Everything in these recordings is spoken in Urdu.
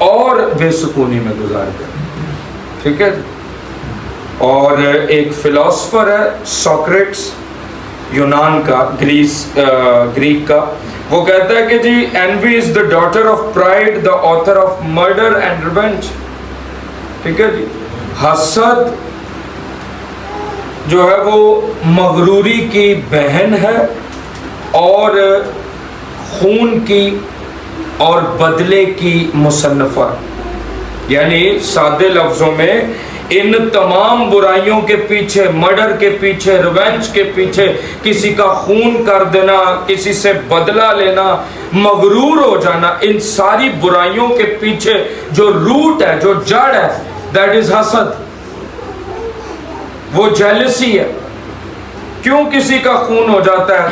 اور بے سکونی میں گزار گئے. ٹھیک ہے. اور ایک فلاسفر ہے سوکریٹس، یونان کا، گریک کا، وہ کہتا ہے کہ جی envy is the daughter of pride, the author of murder and revenge. ٹھیک ہے جی. حسد جو ہے وہ مغروری کی بہن ہے اور خون کی اور بدلے کی مصنفہ. یعنی سادے لفظوں میں ان تمام برائیوں کے پیچھے، مرڈر کے پیچھے، ریونج کے پیچھے، کسی کا خون کر دینا، کسی سے بدلہ لینا، مغرور ہو جانا، ان ساری برائیوں کے پیچھے جو روٹ ہے، جو جڑ ہے، دیٹ از حسد. وہ جیلسی ہے. کیوں کسی کا خون ہو جاتا ہے؟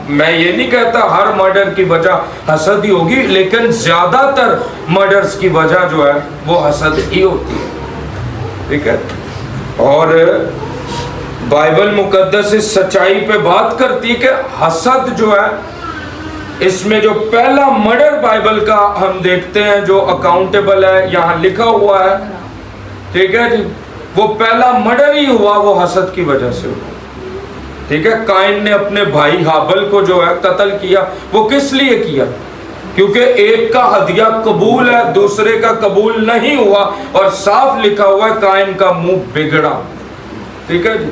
میں یہ نہیں کہتا ہر مرڈر کی وجہ حسد ہی ہوگی، لیکن زیادہ تر مرڈرز کی وجہ جو ہے وہ حسد ہی ہوتی ہے. ٹھیک ہے. اور بائبل مقدس اس سچائی پہ بات کرتی کہ حسد جو ہے، اس میں جو پہلا مرڈر بائبل کا ہم دیکھتے ہیں جو اکاؤنٹیبل ہے، یہاں لکھا ہوا ہے، ٹھیک ہے جی، وہ پہلا مرڈر ہی ہوا وہ حسد کی وجہ سے ہوا. ٹھیک ہے. قائن نے اپنے بھائی ہابل کو جو ہے قتل کیا، وہ کس لیے کیا؟ کیونکہ ایک کا ہدیہ قبول ہے، دوسرے کا قبول نہیں ہوا، اور صاف لکھا ہوا ہے قائن کا منہ بگڑا. ٹھیک ہے جی.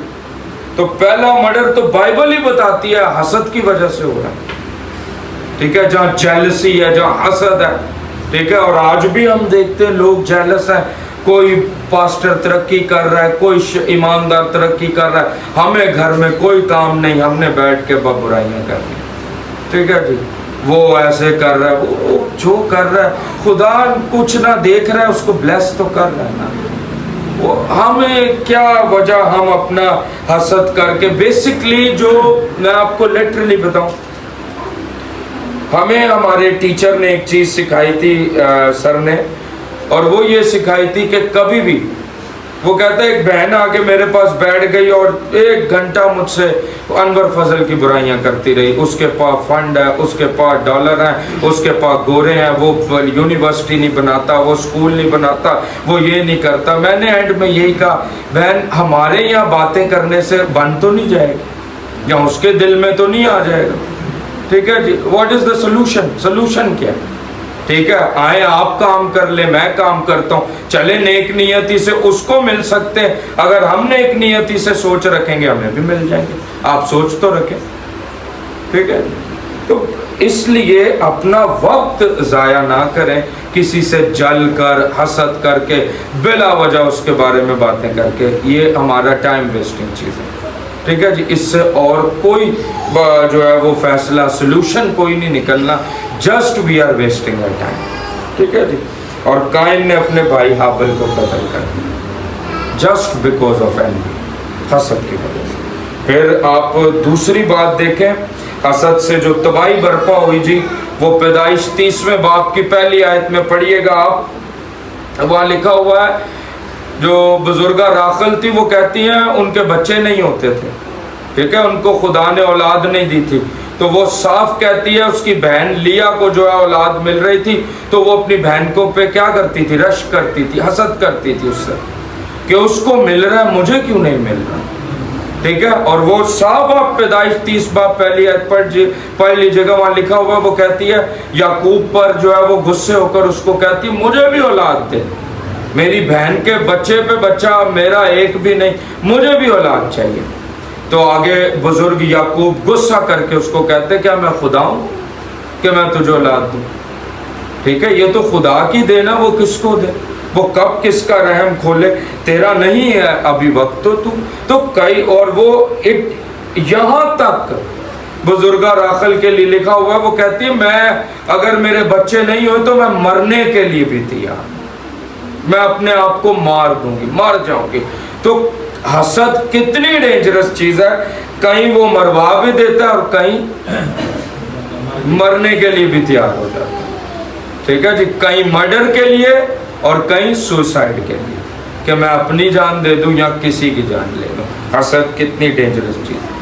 تو پہلا مرڈر تو بائبل ہی بتاتی ہے حسد کی وجہ سے ہو رہا ہے. ٹھیک ہے. جہاں جیلسی ہے، جہاں حسد ہے. ٹھیک ہے. اور آج بھی ہم دیکھتے ہیں لوگ جیلس ہیں. کوئی پاسٹر ترقی کر رہا ہے، کوئی ایماندار ترقی کر رہا ہے، ہمیں گھر میں کوئی کام نہیں، ہم نے بیٹھ کے برائیاں کرنی. ٹھیک ہے جی. وہ ایسے کر رہا ہے، وہ جو کر رہا ہے، خدا کچھ نہ دیکھ رہا ہے، اس کو بلیس تو کر رہا ہے نا. وہ ہمیں کیا وجہ ہم اپنا حسد کر کے، بیسکلی جو میں آپ کو لٹرلی بتاؤں، ہمیں ہمارے ٹیچر نے ایک چیز سکھائی تھی، سر نے، اور وہ یہ سکھائی تھی کہ کبھی بھی، وہ کہتا ہے ایک بہن آگے میرے پاس بیٹھ گئی اور 1 گھنٹہ مجھ سے انور فضل کی برائیاں کرتی رہی. اس کے پاس فنڈ ہے، اس کے پاس ڈالر ہیں، اس کے پاس گورے ہیں، وہ یونیورسٹی نہیں بناتا، وہ اسکول نہیں بناتا، وہ یہ نہیں کرتا. میں نے اینڈ میں یہی کہا، بہن ہمارے یہاں باتیں کرنے سے بن تو نہیں جائے گی، یا اس کے دل میں تو نہیں آ جائے گا. ٹھیک ہے جی. What is the solution? Solution کیا ہے؟ ٹھیک ہے. آئے آپ کام کر لیں، میں کام کرتا ہوں، چلے نیک نیتی سے اس کو مل سکتے ہیں. اگر ہم نیک نیتی سے سوچ رکھیں گے ہمیں بھی مل جائیں گے. آپ سوچ تو رکھیں. ٹھیک ہے. تو اس لیے اپنا وقت ضائع نہ کریں کسی سے جل کر، حسد کر کے، بلا وجہ اس کے بارے میں باتیں کر کے. یہ ہمارا ٹائم ویسٹنگ چیز ہے. ٹھیک ہے جی. اس سے اور کوئی جو ہے وہ فیصلہ، سلوشن کوئی نہیں نکلنا. Just we are wasting our time. ٹھیک ہے جی. اور قائن نے اپنے بھائی ہابل کو قتل کر دیا جسٹ بیکاز آف اینوی، حسد کی وجہ سے. پھر آپ دوسری بات دیکھیں، حسد سے جو تباہی برپا ہوئی جی، وہ پیدائش 30ویں باب کی پہلی آیت میں پڑھیے گا آپ. وہاں لکھا ہوا ہے، جو بزرگہ راخل تھی وہ کہتی ہیں ان کے بچے نہیں ہوتے تھے. ٹھیک ہے. ان کو خدا نے اولاد نہیں دی تھی، تو وہ صاف کہتی ہے اس کی بہن لیا کو جو ہے اولاد مل رہی تھی، تو وہ اپنی بہن کو پہ کیا کرتی تھی؟ رشک کرتی تھی، حسد کرتی تھی اس سے کہ اس کو مل رہا ہے، مجھے کیوں نہیں مل رہا. ٹھیک ہے. اور وہ صاحب آپ پیدائش 30 باب پہلی آیت پڑھ لیجیے گا، وہاں لکھا ہوا وہ کہتی ہے یعقوب پر جو ہے وہ غصے ہو کر اس کو کہتی مجھے بھی اولاد دے، میری بہن کے بچے پہ بچہ، میرا ایک بھی نہیں، مجھے بھی اولاد چاہیے. تو آگے بزرگ یعقوب غصہ کر کے اس کو کہتے کیا میں خدا ہوں کہ میں تجھے اولاد دوں؟ ٹھیک ہے. یہ تو خدا کی دینا، وہ کس کو دے؟ وہ کب کس کا رحم کھولے؟ تیرا نہیں ہے ابھی وقت تو کئی. اور وہ یہاں تک بزرگہ راخل کے لیے لکھا ہوا ہے، وہ کہتی ہے میں اگر میرے بچے نہیں ہوئے تو میں مرنے کے لیے بھی تیار، میں اپنے آپ کو مار دوں گی، مار جاؤں گی. تو حسد کتنی ڈینجرس چیز ہے. کہیں وہ مروا بھی دیتا ہے اور کہیں مرنے کے لیے بھی تیار ہو جاتا ہے. ٹھیک ہے جی. کہیں مرڈر کے لیے اور کہیں سوسائڈ کے لیے کہ میں اپنی جان دے دوں یا کسی کی جان لے لوں. حسد کتنی ڈینجرس چیز ہے.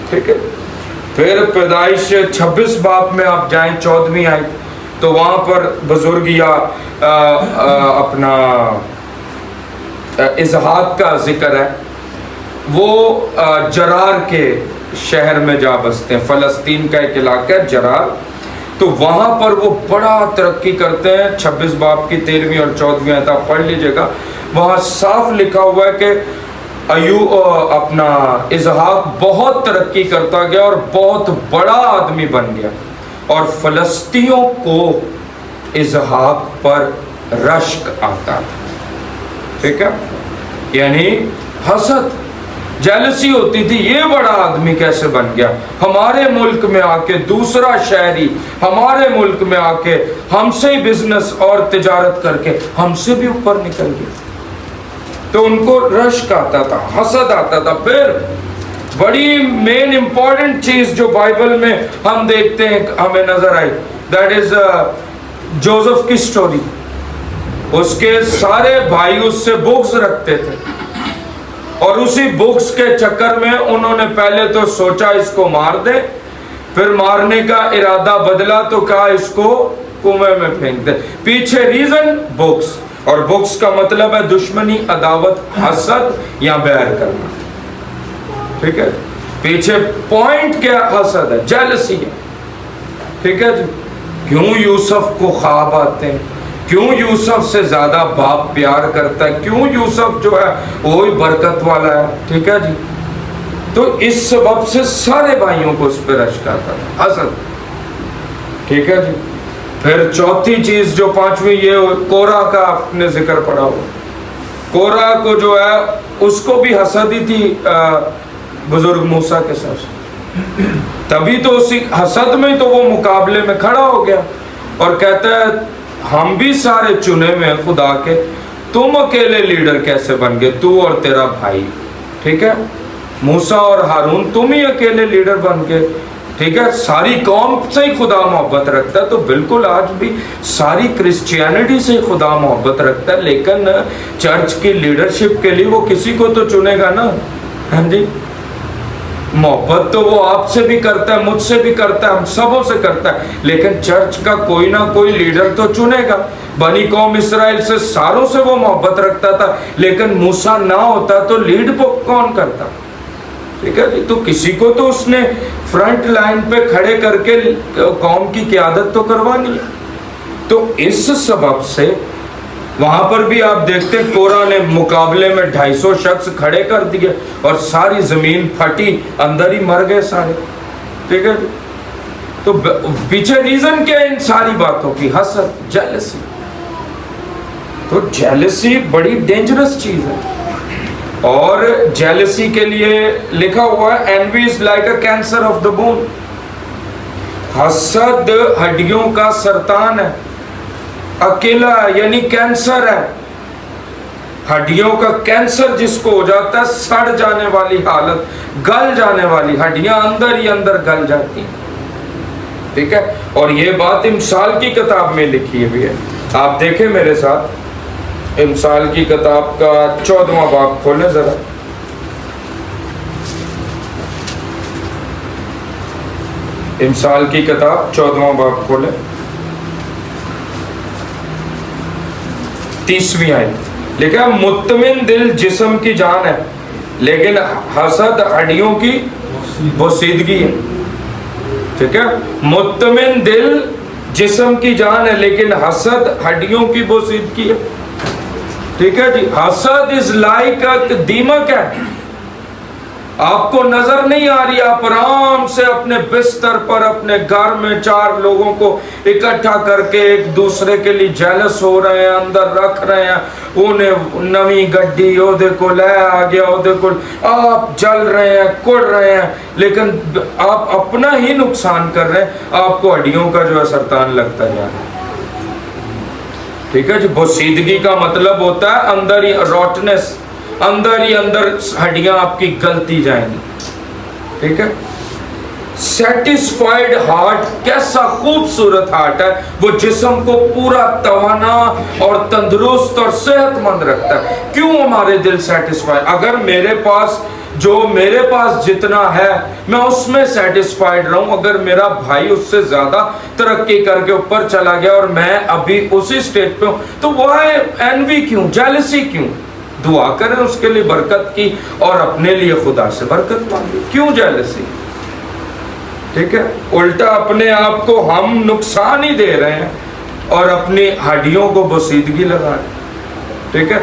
ٹھیک ہے. پھر پیدائش 26 باب میں آپ جائیں 14ویں آیت، تو وہاں پر بزرگ یا اپنا اسحاق کا ذکر ہے، وہ جرار کے شہر میں جا بستے ہیں، فلسطین کا ایک علاقہ ہے جرار، تو وہاں پر وہ بڑا ترقی کرتے ہیں۔ 26 باب کی 13ویں اور 14ویں آیت آپ پڑھ لیجئے گا، وہاں صاف لکھا ہوا ہے کہ اپنا اسحاق بہت ترقی کرتا گیا اور بہت بڑا آدمی بن گیا، اور فلسطینیوں کو اسحاق پر رشک آتا تھا، ٹھیک ہے، یعنی حسد، جیلسی ہوتی تھی، یہ بڑا آدمی کیسے بن گیا، ہمارے ملک میں آ کے دوسرا شہری ہمارے ملک میں آ کے ہم سے ہی بزنس اور تجارت کر کے ہم سے بھی اوپر نکل گیا، تو ان کو رشک آتا تھا، حسد آتا تھا۔ پھر بڑی مین امپورٹنٹ چیز جو بائبل میں ہم دیکھتے ہیں ہمیں نظر آئی، دیٹ از جوزف کی سٹوری۔ اس کے سارے بھائی اس سے بغض رکھتے تھے، اور اسی بغض کے چکر میں انہوں نے پہلے تو سوچا اس کو مار دے، پھر مارنے کا ارادہ بدلا تو کہا اس کو کنویں میں پھینک دے، پیچھے ریزن بغض، اور بغض کا مطلب ہے دشمنی، عداوت، حسد یا بیع کرنا، ٹھیک ہے، پیچھے پوائنٹ کیا حسد ہے، جیلسی ہے، ٹھیک ہے جی۔ کیوں یوسف کو خواب آتے ہیں، کیوں یوسف سے زیادہ باپ پیار کرتا ہے، کیوں یوسف جو ہے وہی برکت والا ہے، ٹھیک ہے جی، تو اس سبب سے سارے بھائیوں کو اس پہ رشک آتا تھا، حسد، ٹھیک ہے جی۔ پھر چوتھی چیز جو پانچویں، یہ کورہ کا آپ نے ذکر پڑھا ہو، کورہ کو جو ہے اس کو بھی حسد ہی تھی بزرگ موسیٰ کے ساتھ، تبھی تو اسی حسد میں تو وہ مقابلے میں کھڑا ہو گیا اور کہتا ہے ہم بھی سارے چنے میں ہیں خدا کے، تم اکیلے لیڈر کیسے بن گئے، تو اور تیرا بھائی، ٹھیک ہے، موسیٰ اور ہارون تم ہی اکیلے لیڈر بن گئے، ٹھیک ہے، ساری قوم سے ہی خدا محبت رکھتا ہے، تو بالکل آج بھی ساری کرسچینٹی سے ہی خدا محبت رکھتا ہے، لیکن چرچ کی لیڈرشپ کے لیے وہ کسی کو تو چنے گا نا، ہاں جی، محبت تو وہ آپ سے بھی کرتا ہے، مجھ سے بھی کرتا ہے، ہم سبوں سے کرتا ہے، لیکن چرچ کا کوئی نہ کوئی لیڈر تو چنے گا۔ بنی قوم اسرائیل سے ساروں سے وہ محبت رکھتا تھا، لیکن موسیٰ نہ ہوتا تو لیڈ کون کرتا، ٹھیک ہے جی، تو کسی کو تو اس نے فرنٹ لائن پہ کھڑے کر کے قوم کی قیادت تو کروانی ہے۔ تو اس سبب سے وہاں پر بھی آپ دیکھتے ہیں کورہ نے مقابلے میں 250 شخص کھڑے کر دیے اور ساری زمین پھٹی، اندر ہی مر گئے سارے، ٹھیک ہے، تو پیچھے ریزن کیا ہے ان ساری باتوں کی، حسد، جیلسی۔ تو جیلسی بڑی ڈینجرس چیز ہے، اور جیلسی کے لیے لکھا ہوا ہے envy is like a cancer of the bone، حسد ہڈیوں کا سرطان ہے، اکیلا یعنی کینسر ہے، ہڈیوں کا کینسر جس کو ہو جاتا ہے، سڑ جانے والی حالت، گل جانے والی ہڈیاں اندر ہی اندر گل جاتی ہیں، ٹھیک ہے، اور یہ بات امثال کی کتاب میں لکھی ہوئی ہے، آپ دیکھیں میرے ساتھ امثال کی کتاب کا 14واں باب کھولیں ذرا، امثال کی کتاب 14واں باب کھولیں، 30ویں آیت لکھا ہے، مطمئن دل جسم کی جان ہے لیکن حسد ہڈیوں کی بوسیدگی ہے، ٹھیک ہے، مطمئن دل جسم کی جان ہے لیکن حسد ہڈیوں کی بوسیدگی ہے، ٹھیک ہے جی۔ حسد از لائک دیمک ہے، آپ کو نظر نہیں آ رہی، آپ آرام سے اپنے بستر پر اپنے گھر میں 4 لوگوں کو اکٹھا کر کے ایک دوسرے کے لیے جیلس ہو رہے ہیں، اندر رکھ رہے ہیں، انہیں نویں گڈی او دیکھو لے آ گیا، او دیکھو، آپ جل رہے ہیں، کڑ رہے ہیں، لیکن آپ اپنا ہی نقصان کر رہے ہیں، آپ کو ہڈیوں کا جو ہے سرطان لگتا جا رہا ہے، ٹھیک ہے جی۔ بوسیدگی کا مطلب ہوتا ہے اندر ہی روٹنس، اندر ہی اندر ہڈیاں آپ کی گلتی جائیں گی، ٹھیک ہے۔ سیٹسفائیڈ ہارٹ کیسا خوبصورت ہارٹ ہے، وہ جسم کو پورا توانا اور تندرست اور صحت مند رکھتا ہے۔ کیوں ہمارے دل سیٹسفائی؟ اگر میرے پاس جو میرے پاس جتنا ہے میں اس میں سیٹسفائیڈ رہوں. اگر میرا بھائی اس سے زیادہ ترقی کر کے اوپر چلا گیا اور میں ابھی اسی سٹیج پہ ہوں تو وہ انوی کیوں, جیلسی کیوں؟ دعا کریں اس کے لیے برکت کی اور اپنے لیے خدا سے برکت مانگی. کیوں جیلسی؟ ٹھیک ہے, الٹا اپنے آپ کو ہم نقصان ہی دے رہے ہیں اور اپنی ہڈیوں کو بوسیدگی لگا رہے ہیں. ٹھیک ہے,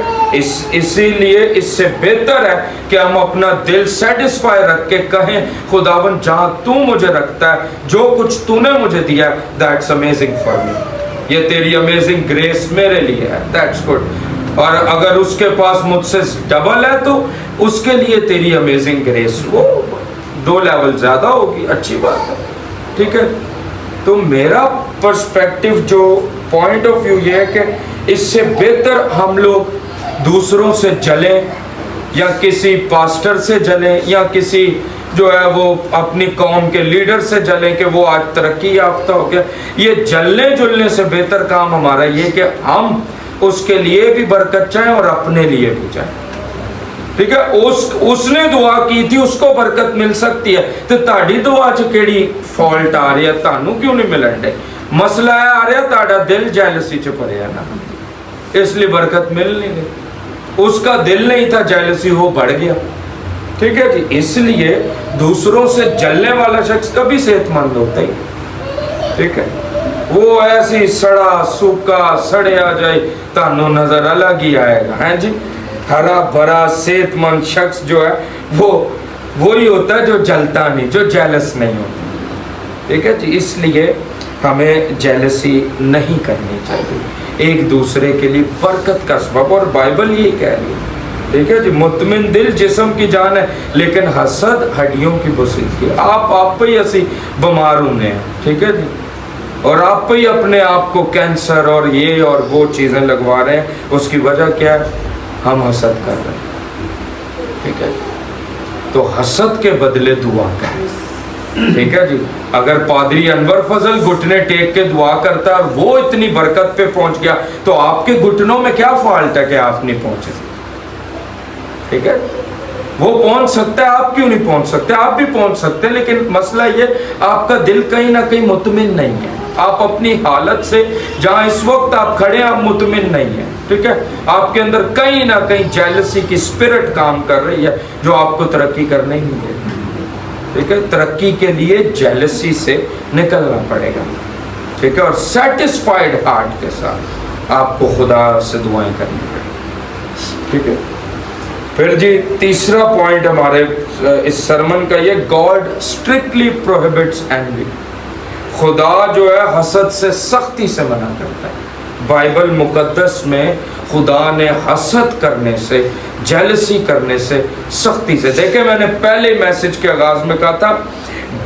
اسی لیے اس سے بہتر ہے کہ ہم اپنا دل سیٹسفائی رکھ کے کہیں خداوند جہاں تو مجھے رکھتا ہے, جو کچھ تو نے مجھے دیا ہے, دیٹس امیزنگ فار می, یہ تیری امیزنگ گریس میرے لیے ہے, دیٹس گڈ. اور اگر اس کے پاس مجھ سے ڈبل ہے تو اس کے لیے تیری امیزنگ گریس وہ 2 لیول زیادہ ہوگی, اچھی بات ہے. ٹھیک ہے, تو میرا پرسپیکٹو جو پوائنٹ آف ویو یہ ہے کہ اس سے بہتر ہم لوگ دوسروں سے جلیں یا کسی پاسٹر سے جلیں یا کسی جو ہے وہ اپنی قوم کے لیڈر سے جلیں کہ وہ آج ترقی یافتہ ہو گیا. یہ جلنے جلنے سے بہتر کام ہمارا یہ کہ ہم اس کے لیے بھی برکت چاہیں اور اپنے لیے بھی چاہیں. ٹھیک ہے, اس نے دعا کی تھی, اس کو برکت مل سکتی ہے, تو تاڑی دعا چ کیڑی فالٹ آ رہی ہے, تانوں کیوں نہیں ملن ڈے؟ مسئلہ ہے آ رہا تاڑا دل جیلسی چ بھریا نا, اس لیے برکت مل نہیں گئی. اس کا دل نہیں تھا جیلسی, وہ بڑھ گیا. ٹھیک ہے جی, اس لیے دوسروں سے جلنے والا شخص کبھی صحت مند ہوتا ہی. ٹھیک ہے, وہ ایسی سڑا سوکھا سڑیا جائے تانوں نظر الگ ہی آئے گا. ہیں جی, ہرا بھرا صحت مند شخص جو ہے وہ وہی ہوتا ہے جو جلتا نہیں, جو جیلس نہیں ہوتا. ٹھیک ہے جی, اس لیے ہمیں جیلسی نہیں کرنی چاہیے, ایک دوسرے کے لیے برکت کا سبب. اور بائبل یہی کہہ رہی ہے. ٹھیک ہے جی, مطمئن دل جسم کی جان ہے لیکن حسد ہڈیوں کی بوسیدگی. آپ پہ ہی اسی بیمار ہونے ہیں. ٹھیک ہے جی, اور آپ پہ ہی اپنے آپ کو کینسر اور یہ اور وہ چیزیں لگوا رہے ہیں. اس کی وجہ کیا ہے؟ ہم حسد کر رہے ہیں. ٹھیک ہے, تو حسد کے بدلے دعا کریں. ٹھیک ہے جی, اگر پادری انور فضل گھٹنے ٹیک کے دعا کرتا ہے اور وہ اتنی برکت پہ پہنچ گیا تو آپ کے گھٹنوں میں کیا فالٹ ہے کہ آپ نہیں پہنچے؟ ٹھیک ہے, وہ پہنچ سکتا ہے, آپ کیوں نہیں پہنچ سکتے؟ آپ بھی پہنچ سکتے ہیں, لیکن مسئلہ یہ آپ کا دل کہیں نہ کہیں مطمئن نہیں ہے. آپ اپنی حالت سے جہاں اس وقت آپ کھڑے ہیں آپ مطمئن نہیں ہیں. ٹھیک ہے, آپ کے اندر کہیں نہ کہیں جیلسی کی اسپرٹ کام کر رہی ہے جو آپ کو ترقی کرنے ہی نہیں دے رہی. ٹھیک ہے, ترقی کے لیے جیلسی سے نکلنا پڑے گا. ٹھیک ہے, اور سیٹسفائیڈ ہارٹ کے ساتھ آپ کو خدا سے دعائیں کرنی پڑیں. ٹھیک ہے, پھر جی تیسرا پوائنٹ ہمارے اس سرمن کا یہ, گاڈ اسٹرکٹلی پروہیبٹس اینوی. خدا جو ہے حسد سے سختی سے منع کرتا ہے. بائبل مقدس میں خدا نے حسد کرنے سے, جیلسی کرنے سے سختی سے, دیکھیں میں نے پہلے میسج کے آغاز میں کہا تھا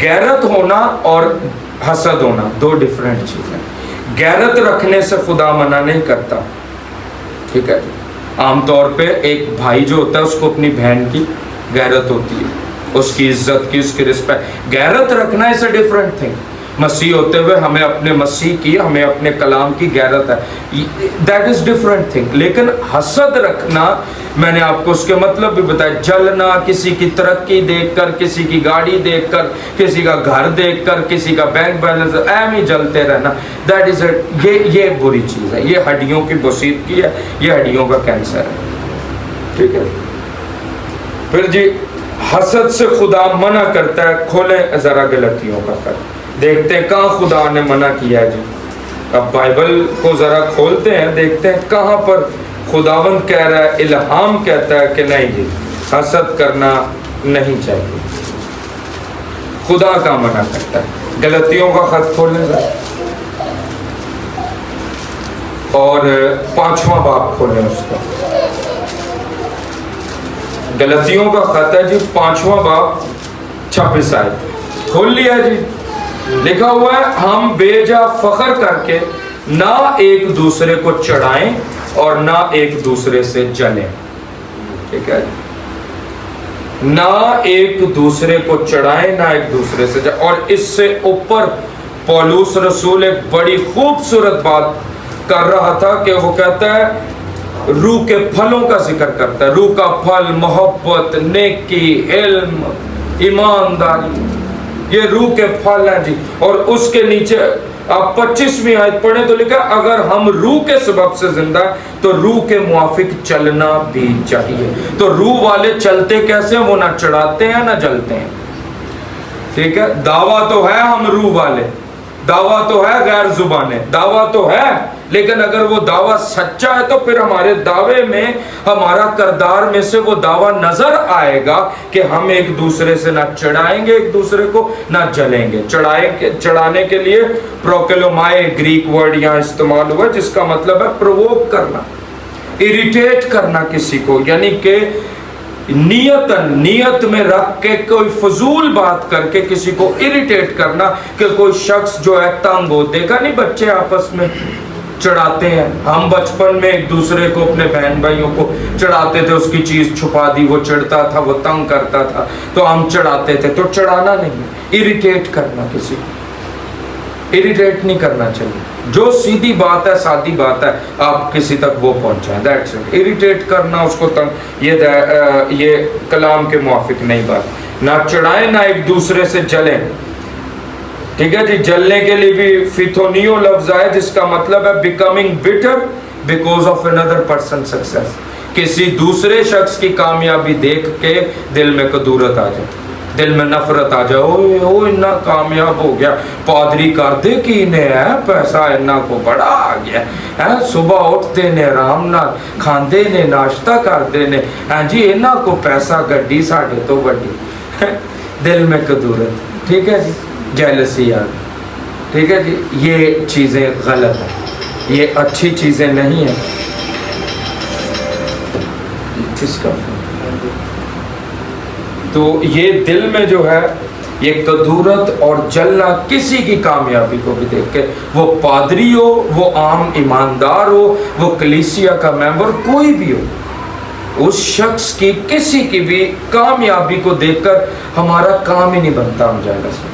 غیرت ہونا اور حسد ہونا 2 ڈیفرنٹ چیزیں. غیرت رکھنے سے خدا منع نہیں کرتا. ٹھیک ہے, عام طور پہ ایک بھائی جو ہوتا ہے اس کو اپنی بہن کی غیرت ہوتی ہے, اس کی عزت کی, اس کی رسپیکٹ. غیرت رکھنا is a different thing. مسیح ہوتے ہوئے ہمیں اپنے مسیح کی, ہمیں اپنے کلام کی غیرت ہے, دیٹ از ڈفرینٹ تھنگ. لیکن حسد رکھنا, میں نے آپ کو اس کے مطلب بھی بتایا, جلنا, کسی کی ترقی دیکھ کر, کسی کی گاڑی دیکھ کر, کسی کا گھر دیکھ کر, کسی کا بینک بیلنس ایم ہی جلتے رہنا, دیٹ از یہ بری چیز ہے. یہ ہڈیوں کی بوسیدگی ہے, یہ ہڈیوں کا کینسر ہے. ٹھیک ہے, پھر جی حسد سے خدا منع کرتا ہے. کھولیں ذرا غلطیوں کا خط, دیکھتے ہیں کہاں خدا نے منع کیا ہے. جی اب بائبل کو ذرا کھولتے ہیں, دیکھتے ہیں کہاں پر خداوند کہہ رہا ہے, الہام کہتا ہے کہ نہیں جی حسد کرنا نہیں چاہیے. خدا کا منع کرتا ہے. غلطیوں کا خط کھولیں ذرا, اور 5واں باب کھولیں اس کا. غلطیوں کا خط ہے جی 5واں باب 26 آیت. کھول لیا جی. لکھا ہوا ہے, ہم بے جا فخر کر کے نہ ایک دوسرے کو چڑھائیں اور نہ ایک دوسرے سے جلیں. ٹھیک ہے, نہ ایک دوسرے کو چڑھائیں نہ ایک دوسرے سے جلیں. اور اس سے اوپر پولس رسول ایک بڑی خوبصورت بات کر رہا تھا کہ وہ کہتا ہے روح کے پھلوں کا ذکر کرتا ہے. روح کا پھل محبت، نیکی، علم، ایمانداری، یہ روح کے پھل ہیں جی. اور اس کے نیچے آپ 25ویں آیت پڑھیں تو لکھا اگر ہم روح کے سبب سے زندہ ہیں تو روح کے موافق چلنا بھی چاہیے. تو روح والے چلتے کیسے ہیں؟ وہ نہ چڑھاتے ہیں نہ جلتے ہیں. ٹھیک ہے، دعویٰ تو ہے ہم روح والے، دعویٰ تو ہے غیر زبانیں، دعویٰ تو ہے، لیکن اگر وہ دعویٰ سچا ہے تو پھر ہمارے دعوے میں، ہمارا کردار میں سے وہ دعویٰ نظر آئے گا کہ ہم ایک دوسرے سے نہ چڑھائیں گے ایک دوسرے کو، نہ جلیں گے. چڑھانے کے لیے پروکلومائے گریک ورڈ یہاں استعمال ہوا جس کا مطلب ہے پرووک کرنا، اریٹیٹ کرنا کسی کو، یعنی کہ نیت میں رکھ کے کوئی فضول بات کر کے کسی کو اریٹیٹ کرنا کہ کوئی شخص جو ہے تنگ ہو. دیکھا نہیں بچے آپس میں چڑھاتے ہیں. ہم بچپن میں ایک دوسرے کو اپنے بہن بھائیوں کو چڑھاتے تھے، اس کی چیز چھپا دی، وہ چڑھتا تھا، وہ تنگ کرتا تھا تو ہم چڑھاتے تھے. تو چڑھانا نہیں، اریٹیٹ کرنا کسی کو، اریٹیٹ نہیں کرنا چاہیے. جو سیدھی بات ہے، سادی بات ہے، آپ کسی تک وہ پہنچائیں، دیٹس اٹ. اریٹیٹ کرنا، اس کو تنگ، یہ کلام کے موافق نہیں بات. نہ چڑھائیں نہ ایک دوسرے سے جلیں. ٹھیک ہے جی. جلنے کے لیے بھی فیتھونیو لفظ ہے جس کا مطلب ہے becoming butter because of another person success. کسی دوسرے شخص کی کامیابی دیکھ کے دل میں کدورت آ جائے، دل میں نفرت آ جائے. او اتنا کامیاب ہو گیا، پادری کر دے کی نے ہے پیسہ اتنا کو بڑا آ گیا ہے، صبح اٹھتے نے آرام نال کھاندے نے، ناشتہ کرتے نے، ہاں جی اتنا کو پیسہ گڈی ساڈے تو بڑی. دل میں کدورت. ٹھیک ہے جی. جیلسی آ گئی. ٹھیک ہے جی. یہ چیزیں غلط ہیں، یہ اچھی چیزیں نہیں ہیں. کس کا تو یہ دل میں جو ہے یہ کدورت اور جلنا کسی کی کامیابی کو بھی دیکھ کے، وہ پادری ہو، وہ عام ایماندار ہو، وہ کلیسیا کا ممبر کوئی بھی ہو، اس شخص کی کسی کی بھی کامیابی کو دیکھ کر ہمارا کام ہی نہیں بنتا. ہم جائے سے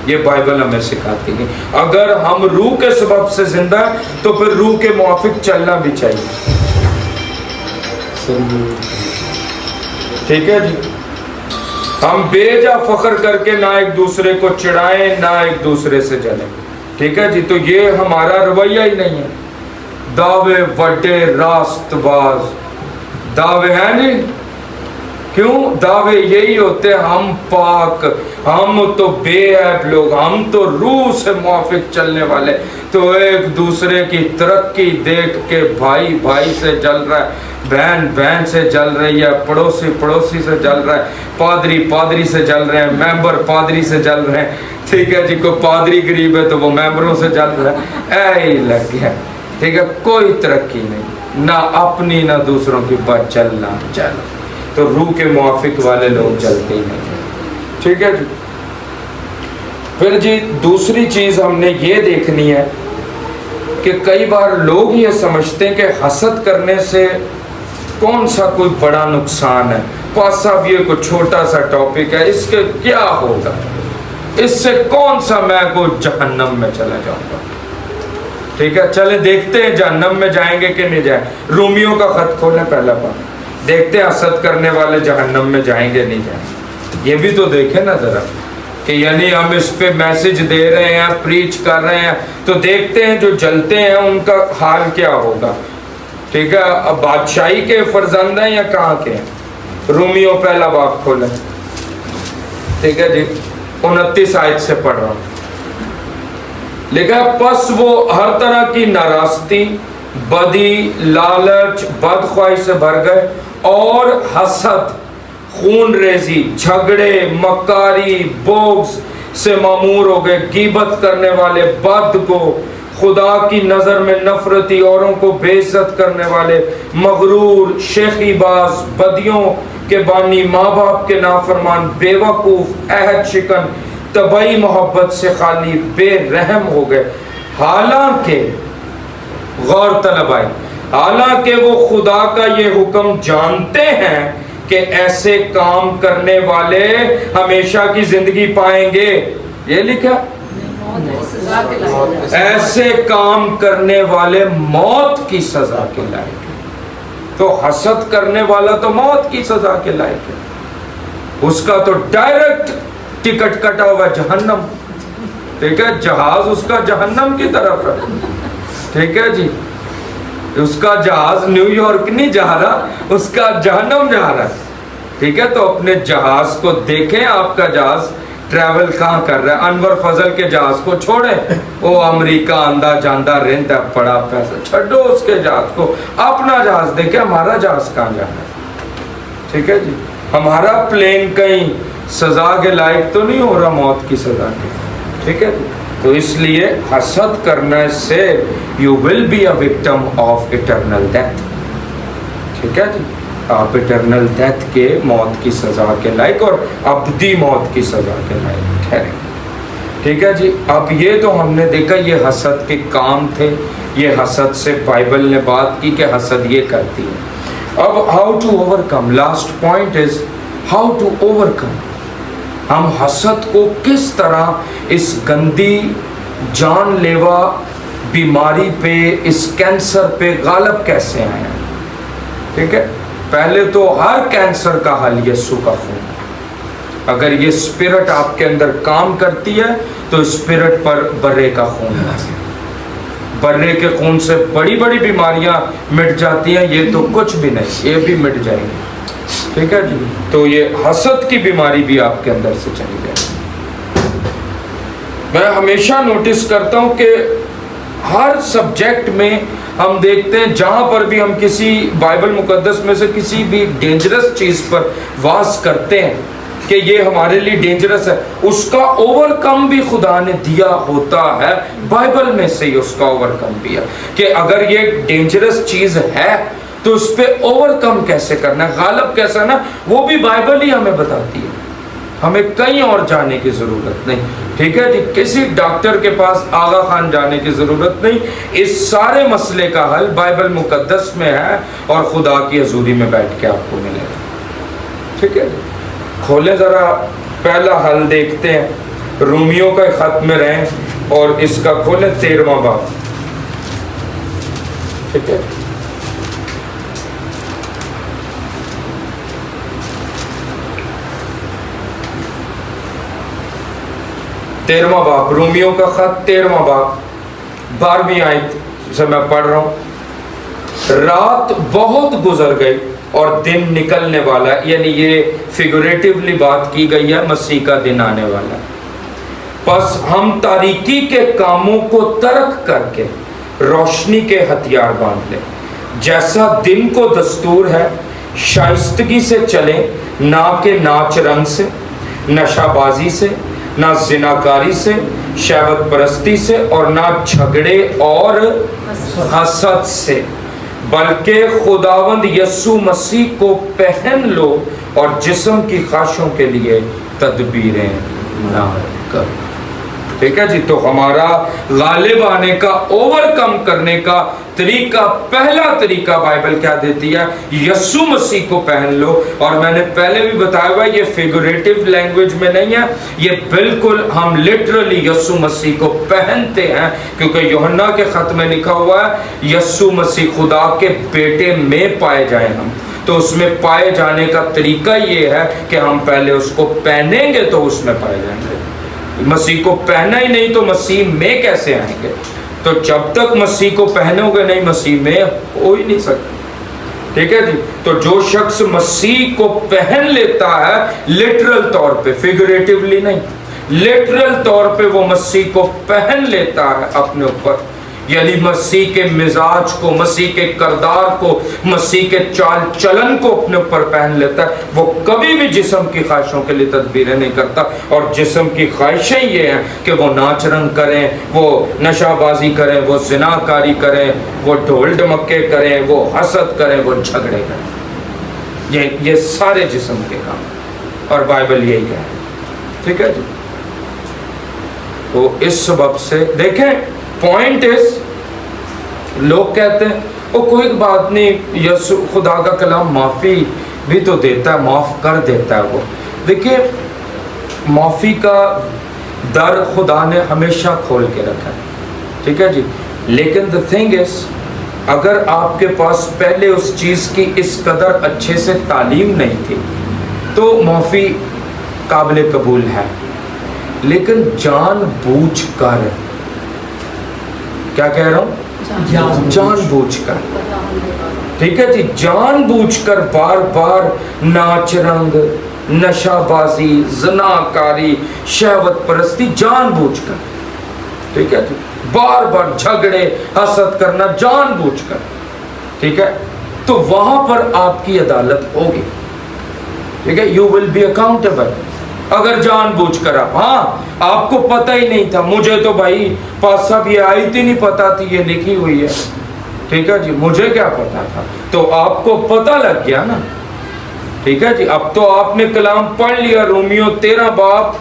یہ بائبل ہمیں سکھاتی ہے. اگر ہم روح کے سبب سے زندہ ہیں تو پھر روح کے موافق چلنا بھی چاہیے. ٹھیک ہے جی. ہم بے جا فخر کر کے نہ ایک دوسرے کو چڑھائیں نہ ایک دوسرے سے جلیں. ٹھیک ہے جی. تو یہ ہمارا رویہ ہی نہیں ہے. دعوے وڈے راست باز دعوے ہیں نہیں. کیوں دعوے یہی ہوتے ہم پاک، ہم تو بے عیب لوگ، ہم تو روح سے موافق چلنے والے. تو ایک دوسرے کی ترقی دیکھ کے بھائی بھائی سے جل رہا ہے، بہن بہن سے جل رہی ہے، پڑوسی پڑوسی سے جل رہا ہے، پادری پادری سے جل رہے ہیں، ممبر پادری سے جل رہے ہیں. ٹھیک ہے جی. کوئی پادری غریب ہے تو وہ ممبروں سے جل رہا ہے. اے ہی لگ گیا. ٹھیک ہے. کوئی ترقی نہیں، نہ اپنی نہ دوسروں کی بات چلنا چل. تو روح کے موافق والے لوگ چلتے ہی نہیں. ٹھیک ہے جی. پھر جی دوسری چیز ہم نے یہ دیکھنی ہے کہ کئی بار لوگ یہ سمجھتے ہیں کہ حسد کرنے سے کون سا کوئی بڑا نقصان ہے. پاس صاحب یہ کوئی چھوٹا سا ٹاپک ہے، اس کے کیا ہوگا، اس سے کون سا میں کو جہنم میں چلا جاؤں گا. ٹھیک ہے. چلے دیکھتے ہیں جہنم میں جائیں گے کہ نہیں جائیں. رومیوں کا خط کھولیں پہلا پارہ، دیکھتے ہیں حسد کرنے والے جہنم میں جائیں گے نہیں جائیں. یہ بھی تو دیکھیں نا ذرا کہ یعنی ہم اس پہ میسج دے رہے ہیں، پریچ کر رہے ہیں، تو دیکھتے ہیں جو جلتے ہیں ان کا حال کیا ہوگا. ٹھیک ہے. اب بادشاہی کے فرزند ہیں یا کہاں کے ہیں. رومیو پہلا باب کھولیں. ٹھیک ہے جی. 29 آیت سے پڑھ رہا ہوں. لکھا پس وہ ہر طرح کی ناراستی، بدی، لالچ، بدخواہی سے بھر گئے اور حسد، خون ریزی، جھگڑے، مکاری، بغض سے معمور ہو گئے، غیبت کرنے والے، بدگو، خدا کی نظر میں نفرتی، اوروں کو بے عزت کرنے والے، مغرور، شیخی باز، بدیوں کے بانی، ماں باپ کے نافرمان، بے وقوف، عہد شکن، طبعی محبت سے خالی، بے رحم ہو گئے. حالانکہ غور طلب آئی، حالانکہ وہ خدا کا یہ حکم جانتے ہیں کہ ایسے کام کرنے والے ہمیشہ کی زندگی پائیں گے. یہ لکھا ایسے کام کرنے والے موت کی سزا کے لائق. تو حسد کرنے والا تو موت کی سزا کے لائق ہے، اس کا تو ڈائریکٹ ٹکٹ کٹا ہوا جہنم، ٹھیک ہے، جہاز اس کا جہنم کی طرف ہے، ٹھیک ہے جی، اس کا جہاز نیو یارک نہیں جا رہا، اس کا جہنم جا رہا ہے، ٹھیک ہے۔ تو اپنے جہاز کو دیکھیں، آپ کا جہاز ٹریول کہاں کر رہا ہے؟ انور فضل کے جہاز کو چھوڑیں، وہ امریکہ آندہ جاندہ رہتا پڑا پیسہ، چھڈو اس کے جہاز کو، اپنا جہاز دیکھیں ہمارا جہاز کہاں جا رہا ہے، ٹھیک ہے جی، ہمارا پلین کہیں سزا کے لائق تو نہیں ہو رہا موت کی سزا کے، ٹھیک ہے جی۔ تو اس لیے حسد کرنے سے you will be a victim of eternal death, ٹھیک ہے جی، آپ اٹرنل ڈیتھ کے موت کی سزا کے لائق اور ابدی موت کی سزا کے لائق ٹھہریں، ٹھیک ہے جی۔ اب یہ تو ہم نے دیکھا یہ حسد کے کام تھے، یہ حسد سے بائبل نے بات کی کہ حسد یہ کرتی ہے۔ اب how to overcome, last point is how to overcome, ہم حسد کو کس طرح اس گندی جان لیوا بیماری پہ، اس کینسر پہ غالب کیسے آئے ہیں، ٹھیک ہے۔ پہلے تو ہر کینسر کا حل یسوع کا خون، اگر یہ اسپرٹ آپ کے اندر کام کرتی ہے تو اسپرٹ پر برے کا خون ہے، برے کے خون سے بڑی بڑی بیماریاں مٹ جاتی ہیں، یہ تو کچھ بھی نہیں، یہ بھی مٹ جائیں گی، ٹھیک ہے جی۔ تو یہ حسد کی بیماری بھی آپ کے اندر سے چلی جائے گی۔ میں ہمیشہ نوٹس کرتا ہوں کہ ہر سبجیکٹ میں ہم دیکھتے ہیں جہاں پر بھی ہم کسی بائبل مقدس میں سے کسی بھی ڈینجرس چیز پر واز کرتے ہیں کہ یہ ہمارے لیے ڈینجرس ہے، اس کا اوور کم بھی خدا نے دیا ہوتا ہے، بائبل میں سے ہی اس کا اوور کم بھی ہے کہ اگر یہ ڈینجرس چیز ہے تو اس پہ اوور کم کیسے کرنا ہے، غالب کیسا نا، وہ بھی بائبل ہی ہمیں بتاتی ہے، ہمیں کہیں اور جانے کی ضرورت نہیں، ٹھیک ہے جی، کسی ڈاکٹر کے پاس آغا خان جانے کی ضرورت نہیں، اس سارے مسئلے کا حل بائبل مقدس میں ہے اور خدا کی حضوری میں بیٹھ کے آپ کو ملے گا، ٹھیک ہے جی۔ کھولیں ذرا پہلا حل دیکھتے ہیں، رومیوں کا خط میں رہیں اور اس کا کھولیں 13واں باب، ٹھیک ہے۔ تیرہواں باب، رومیوں کا خط 13واں باب 12ویں آیت سے میں پڑھ رہا ہوں۔ رات بہت گزر گئی اور دن نکلنے والا ہے، یعنی یہ فیگوریٹیولی بات کی گئی ہے، مسیح کا دن آنے والا ہے۔ پس ہم تاریکی کے کاموں کو ترک کر کے روشنی کے ہتھیار باندھ لیں، جیسا دن کو دستور ہے شائستگی سے چلیں، نہ کہ ناچ رنگ سے، نشہ بازی سے، نہ زناکاری سے، شہوت پرستی سے، اور نہ جھگڑے اور حسد سے، بلکہ خداوند یسوع مسیح کو پہن لو اور جسم کی خواہشوں کے لیے تدبیریں نہ کرو، ٹھیک ہے جی۔ تو ہمارا غالب آنے کا، اوور کم کرنے کا طریقہ، پہلا طریقہ بائبل کیا دیتی ہے؟ یسوع مسیح کو پہن لو، اور میں نے پہلے بھی بتایا ہوا یہ فیگوریٹو لینگویج میں نہیں ہے، یہ بالکل ہم لٹرلی یسوع مسیح کو پہنتے ہیں، کیونکہ یوحنا کے خط میں لکھا ہوا ہے یسوع مسیح خدا کے بیٹے میں پائے جائیں ہم، تو اس میں پائے جانے کا طریقہ یہ ہے کہ ہم پہلے اس کو پہنیں گے تو اس میں پائے جائیں گے، مسیح کو پہنا ہی نہیں تو مسیح میں کیسے آئیں گے؟ تو جب تک مسیح کو پہنو گے نہیں مسیح میں ہو ہی نہیں سکتے، ٹھیک ہے جی۔ تو جو شخص مسیح کو پہن لیتا ہے لٹرل طور پہ، فیگوریٹیولی نہیں، لٹرل طور پہ وہ مسیح کو پہن لیتا ہے اپنے اوپر، یعنی مسیح کے مزاج کو، مسیح کے کردار کو، مسیح کے چال چلن کو اپنے اوپر پہن لیتا ہے، وہ کبھی بھی جسم کی خواہشوں کے لیے تدبیریں نہیں کرتا، اور جسم کی خواہشیں یہ ہیں کہ وہ ناچ رنگ کریں، وہ نشہ بازی کریں، وہ زناکاری کریں، وہ ڈھول ڈمکے کریں، وہ حسد کریں، وہ جھگڑے کریں، یہ سارے جسم کے کام، اور بائبل یہی کہہ ہے، ٹھیک ہے جی۔ تو اس سبب سے دیکھیں پوائنٹ از، لوگ کہتے ہیں وہ کوئی بات نہیں، یسوع خدا کا کلام معافی بھی تو دیتا ہے، معاف کر دیتا ہے وہ، دیکھیے معافی کا در خدا نے ہمیشہ کھول کے رکھا ہے، ٹھیک ہے جی، لیکن the thing is اگر آپ کے پاس پہلے اس چیز کی اس قدر اچھے سے تعلیم نہیں تھی تو معافی قابل قبول ہے، لیکن جان بوجھ کر، کیا کہہ رہا ہوں، جان بوجھ کر، ٹھیک ہے جی، جان بوجھ کر بار بار ناچ رنگ، نشہ بازی، زناکاری، شہوت پرستی، جان بوجھ کر، ٹھیک ہے جی، بار بار جھگڑے، حسد کرنا جان بوجھ کر، ٹھیک ہے، تو وہاں پر آپ کی عدالت ہوگی، ٹھیک ہے، یو ول بی اکاؤنٹیبل۔ اگر جان بوجھ کر آپ کو پتہ ہی نہیں تھا، مجھے تو بھائی پاس صاحب یہ آیت ہی نہیں پتا تھی، یہ لکھی ہوئی ہے، ٹھیک ہے جی، مجھے کیا پتا تھا، تو آپ کو پتہ لگ گیا نا، ٹھیک ہے جی، اب تو آپ نے کلام پڑھ لیا، رومیو 13 باب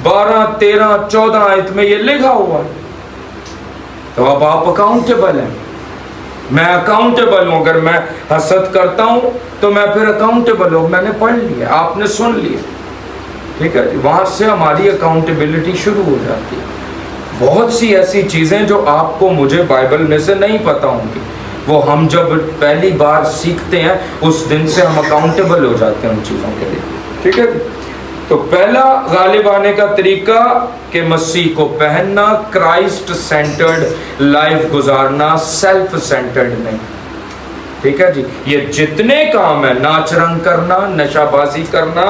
12 13 14 آیت میں یہ لکھا ہوا ہے، تو اب آپ اکاؤنٹیبل ہیں، میں اکاؤنٹیبل ہوں، اگر میں حسد کرتا ہوں تو میں پھر اکاؤنٹیبل ہوں، میں نے پڑھ لیا، آپ نے سن لیا، ٹھیک ہے جی، وہاں سے ہماری اکاؤنٹیبلٹی شروع ہو جاتی ہے۔ بہت سی ایسی چیزیں جو آپ کو مجھے بائبل میں سے نہیں پتا ہوں گی، وہ ہم جب پہلی بار سیکھتے ہیں اس دن سے ہم اکاؤنٹیبل ہو جاتے ہیں ان چیزوں کے لیے، ٹھیک ہے۔ تو پہلا غالب آنے کا طریقہ کہ مسیح کو پہننا، کرائسٹ سینٹرڈ لائف گزارنا، سیلف سینٹرڈ نہیں، ٹھیک ہے جی، یہ جتنے کام ہیں، ناچ رنگ کرنا، نشہ بازی کرنا،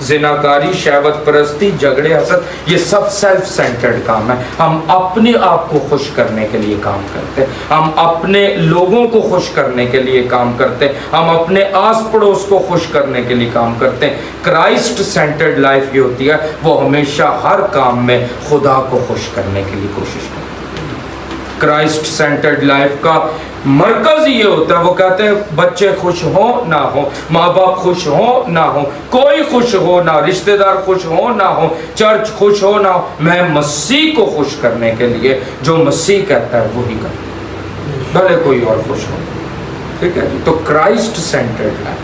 زناکاری، شہوت پرستی، جھگڑے، حسد، یہ سب سیلف سینٹرڈ کام ہے۔ ہم اپنے آپ کو خوش کرنے کے لیے کام کرتے ہیں، ہم اپنے لوگوں کو خوش کرنے کے لیے کام کرتے ہیں، ہم اپنے آس پڑوس کو خوش کرنے کے لیے کام کرتے ہیں۔ کرائسٹ سینٹرڈ لائف یہ ہوتی ہے، وہ ہمیشہ ہر کام میں خدا کو خوش کرنے کے لیے کوشش کرتے ہیں۔ کرائسٹ سینٹرڈ لائف کا مرکز یہ ہوتا ہے، وہ کہتے ہیں بچے خوش ہوں نہ ہوں، ماں باپ خوش ہوں نہ ہوں، کوئی خوش ہو نہ، رشتہ دار خوش ہو نہ ہو، چرچ خوش ہو نہ ہو، میں مسیح کو خوش کرنے کے لیے جو مسیح کہتا ہے وہی کرتا ہوں، بھلے کوئی اور خوش ہو، ٹھیک ہے جی۔ تو کرائسٹ سینٹرڈ ہے،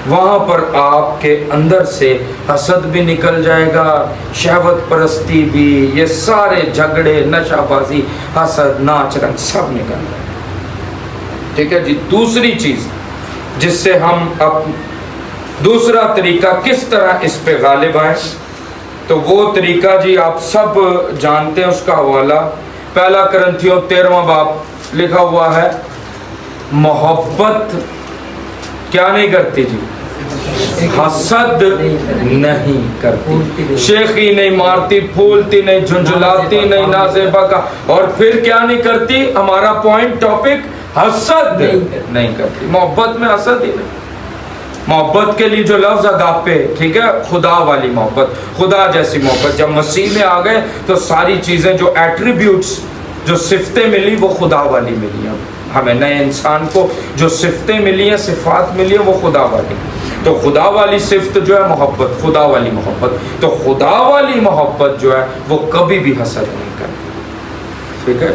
وہاں پر آپ کے اندر سے حسد بھی نکل جائے گا، شہوت پرستی بھی، یہ سارے جھگڑے، نشہ بازی، حسد، ناچ رنگ سب نکل جائے گا، ٹھیک ہے جی۔ دوسری چیز جس سے ہم دوسرا طریقہ کس طرح اس پہ غالب آئیں، تو وہ طریقہ جی آپ سب جانتے ہیں، اس کا حوالہ پہلا کرنتھیوں 13واں باب لکھا ہوا ہے، محبت کیا نہیں کرتی جی، حسد نہیں کرتی، شیخی نہیں مارتی، پھولتی نہیں، جھنجھلاتی نہیں، نازیبا کا، اور پھر کیا نہیں کرتی، ہمارا پوائنٹ ٹاپک، حسد نہیں کرتی۔ محبت میں حسد ہی نہیں۔ محبت کے لیے جو لفظ اگاپے، ٹھیک ہے، خدا والی محبت، خدا جیسی محبت، جب مسیح میں آ گئے تو ساری چیزیں جو ایٹریبیوٹس، جو صفتیں ملی وہ خدا والی ملی ہیں ہمیں، نئے انسان کو جو صفتیں ملی ہیں، صفات ملی ہیں، وہ خدا والی۔ تو خدا والی صفت جو ہے محبت، خدا والی محبت، تو خدا والی محبت جو ہے وہ کبھی بھی حسد نہیں کرتی، ٹھیک ہے۔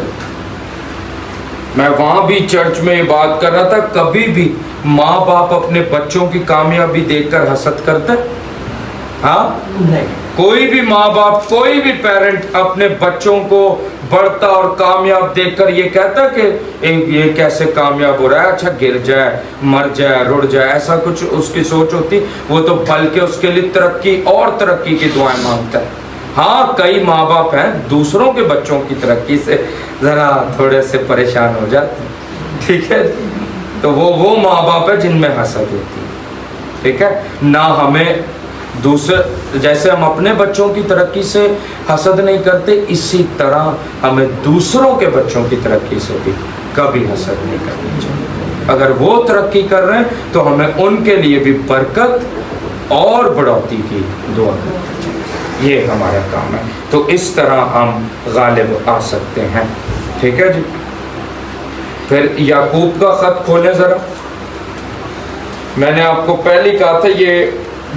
میں وہاں بھی چرچ میں یہ بات کر رہا تھا، کبھی بھی ماں باپ اپنے بچوں کی کامیابی دیکھ کر حسد کرتا ہے؟ ہاں نہیں۔ کوئی بھی ماں باپ، کوئی بھی پیرنٹ اپنے بچوں کو بڑھتا اور کامیاب دیکھ کر یہ کہتا کہ یہ کیسے کامیاب ہو رہا ہے، اچھا گر جائے، مر جائے، رڑ جائے، ایسا کچھ اس کی سوچ ہوتی؟ وہ تو بلکہ اس کے لیے ترقی اور ترقی کی دعائیں مانگتا ہے۔ ہاں کئی ماں باپ ہیں دوسروں کے بچوں کی ترقی سے ذرا تھوڑے سے پریشان ہو جاتے ہیں، ٹھیک ہے، تو وہ ماں باپ ہے جن میں حسد ہوتی ہے، ٹھیک ہے۔ نہ ہمیں دوسرے، جیسے ہم اپنے بچوں کی ترقی سے حسد نہیں کرتے، اسی طرح ہمیں دوسروں کے بچوں کی ترقی سے بھی کبھی حسد نہیں کرنی چاہیے۔ اگر وہ ترقی کر رہے ہیں تو ہمیں ان کے لیے بھی برکت اور بڑھوتی کی دعا کرنی چاہیے، یہ ہمارا کام ہے۔ تو اس طرح ہم غالب آ سکتے ہیں، ٹھیک ہے جی۔ پھر یعقوب کا خط کھولیں ذرا، میں نے آپ کو پہلے کہا تھا یہ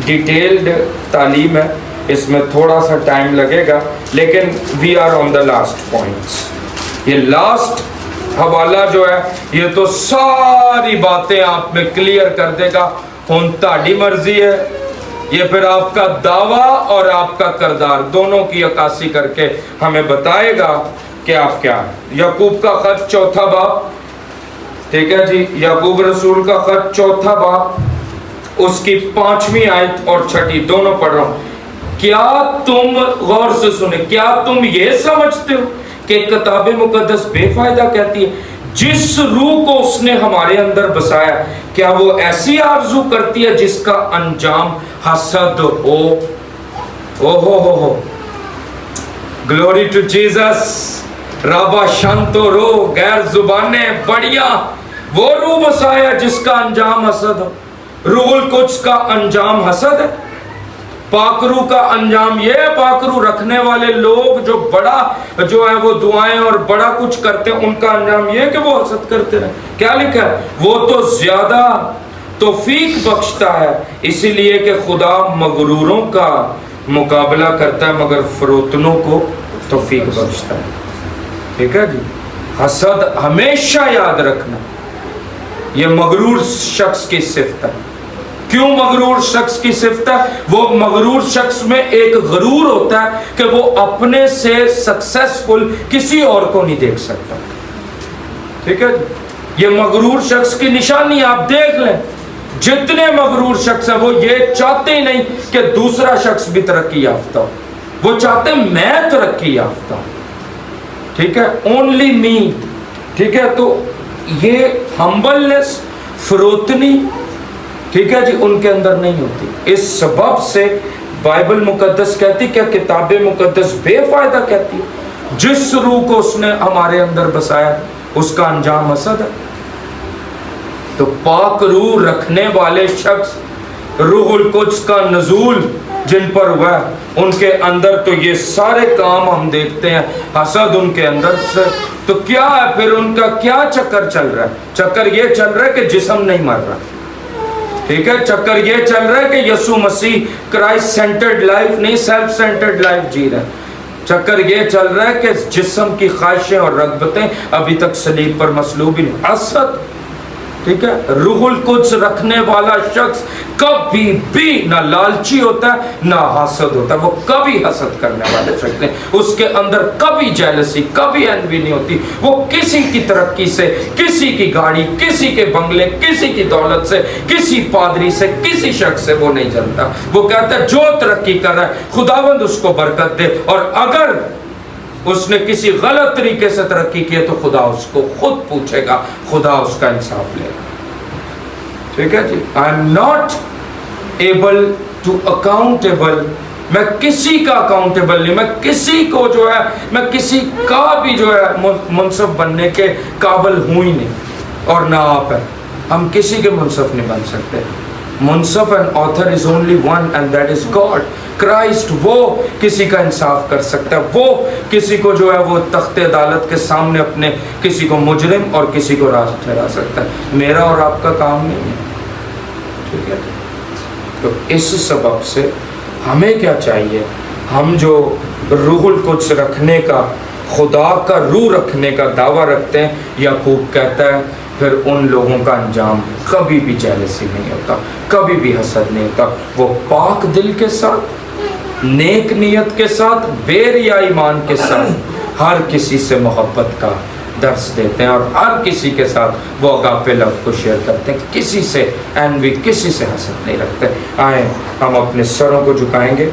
ڈیٹیلڈ تعلیم ہے، اس میں تھوڑا سا ٹائم لگے گا، لیکن we are on the last points. یہ لاسٹ حوالہ جو ہے یہ تو ساری باتیں آپ میں کلیئر کر دے گا، ہن تہاڈی مرضی ہے، یہ پھر آپ کا دعویٰ اور آپ کا کردار دونوں کی عکاسی کر کے ہمیں بتائے گا کہ آپ کیا ہیں۔ یعقوب کا خط 4 باب، ٹھیک ہے جی، یعقوب رسول کا خط 4 باب اس کی 5ویں آیت اور 6 دونوں پڑھ رہا ہوں. کیا تم غور سے سنیں، کیا تم یہ سمجھتے ہو کہ کتاب مقدس بے فائدہ کہتی ہے؟ جس روح کو اس نے ہمارے اندر بسایا، کیا وہ ایسی آرزو کرتی ہے جس کا انجام حسد ہو؟ ہو گلوری ٹو جیزس. رابا شانتو رو، غیر زبانیں بڑھیا. وہ روح بسایا جس کا انجام حسد ہو. روح القدس کا انجام حسد ہے. پاک روح کا انجام یہ ہے، پاک روح رکھنے والے لوگ جو بڑا جو ہے وہ دعائیں اور بڑا کچھ کرتے ہیں، ان کا انجام یہ ہے کہ وہ حسد کرتے رہے. کیا لکھا ہے؟ وہ تو زیادہ توفیق بخشتا ہے، اسی لیے کہ خدا مغروروں کا مقابلہ کرتا ہے مگر فروتنوں کو توفیق بخشتا ہے. ٹھیک ہے جی. حسد ہمیشہ یاد رکھنا یہ مغرور شخص کی صفت ہے. کیوں مغرور شخص کی صفت ہے؟ وہ مغرور شخص میں ایک غرور ہوتا ہے کہ وہ اپنے سے سکسیسفل کسی اور کو نہیں دیکھ سکتا. ٹھیک ہے جی. یہ مغرور شخص کی نشانی آپ دیکھ لیں. جتنے مغرور شخص ہیں وہ یہ چاہتے ہی نہیں کہ دوسرا شخص بھی ترقی یافتہ ہو، وہ چاہتے ہیں میں ترقی یافتہ ہوں. ٹھیک ہے، اونلی می. ٹھیک ہے، تو یہ ہمبلنس، فروتنی، ٹھیک ہے جی، ان کے اندر نہیں ہوتی. اس سبب سے بائبل مقدس کہتی کہ کتاب مقدس بے فائدہ کہتی ہے. جس روح کو اس نے ہمارے اندر بسایا اس کا انجام حسد ہے. تو پاک روح رکھنے والے شخص، روح القدس کا نزول جن پر ہوا ہے، ان کے اندر تو یہ سارے کام ہم دیکھتے ہیں. حسد ان کے اندر سے، تو کیا ہے پھر ان کا کیا چکر چل رہا ہے؟ چکر یہ چل رہا ہے کہ جسم نہیں مر رہا. ٹھیک ہے، چکر یہ چل رہا ہے کہ یسوع مسیح کرائسٹ سینٹرڈ لائف نہیں، سیلف سینٹرڈ لائف جی رہا ہے. چکر یہ چل رہا ہے کہ جسم کی خواہشیں اور رغبتیں ابھی تک صلیب پر مصلوب ہی نہیں. حسد. ٹھیک ہے، روح القدس رکھنے والا شخص کبھی بھی نہ لالچی ہوتا ہے نہ حسد ہوتا ہے. وہ کبھی حسد کرنے والے شخص ہیں. اس کے اندر کبھی جیلسی، کبھی انوی نہیں ہوتی. وہ کسی کی ترقی سے، کسی کی گاڑی، کسی کے بنگلے، کسی کی دولت سے، کسی پادری سے، کسی شخص سے وہ نہیں جلتا. وہ کہتا ہے جو ترقی کر رہا ہے خداوند اس کو برکت دے، اور اگر اس نے کسی غلط طریقے سے ترقی کی ہے تو خدا اس کو خود پوچھے گا، خدا اس کا انصاف لے گا. ٹھیک ہے جی. I am not able to accountable. میں کسی کا اکاؤنٹیبل نہیں، میں کسی کو جو ہے، میں کسی کا بھی جو ہے منصف بننے کے قابل ہوں ہی نہیں، اور نہ آپ ہیں. ہم کسی کے منصف نہیں بن سکتے. منصف and author is only one and that is God Christ. وہ کسی کا انصاف کر سکتا ہے، وہ کسی کو جو ہے وہ تخت عدالت کے سامنے اپنے کسی کو مجرم اور کسی کو راست ٹھہرا سکتا ہے. میرا اور آپ کا کام نہیں ہے. ٹھیک ہے، تو اس سبب سے ہمیں کیا چاہیے؟ ہم جو روح القدس رکھنے کا، خدا کا روح رکھنے کا دعویٰ رکھتے ہیں، یعقوب کہتا ہے پھر ان لوگوں کا انجام کبھی بھی جیلسی نہیں ہوتا، کبھی بھی حسد نہیں ہوتا. وہ پاک دل کے ساتھ، نیک نیت کے ساتھ، بے ریا ایمان کے ساتھ ہر کسی سے محبت کا درس دیتے ہیں، اور ہر کسی کے ساتھ وہ اگاپے لو کو شیئر کرتے ہیں. کسی سے انوی، کسی سے حسد نہیں رکھتے. آئیں ہم اپنے سروں کو جھکائیں گے.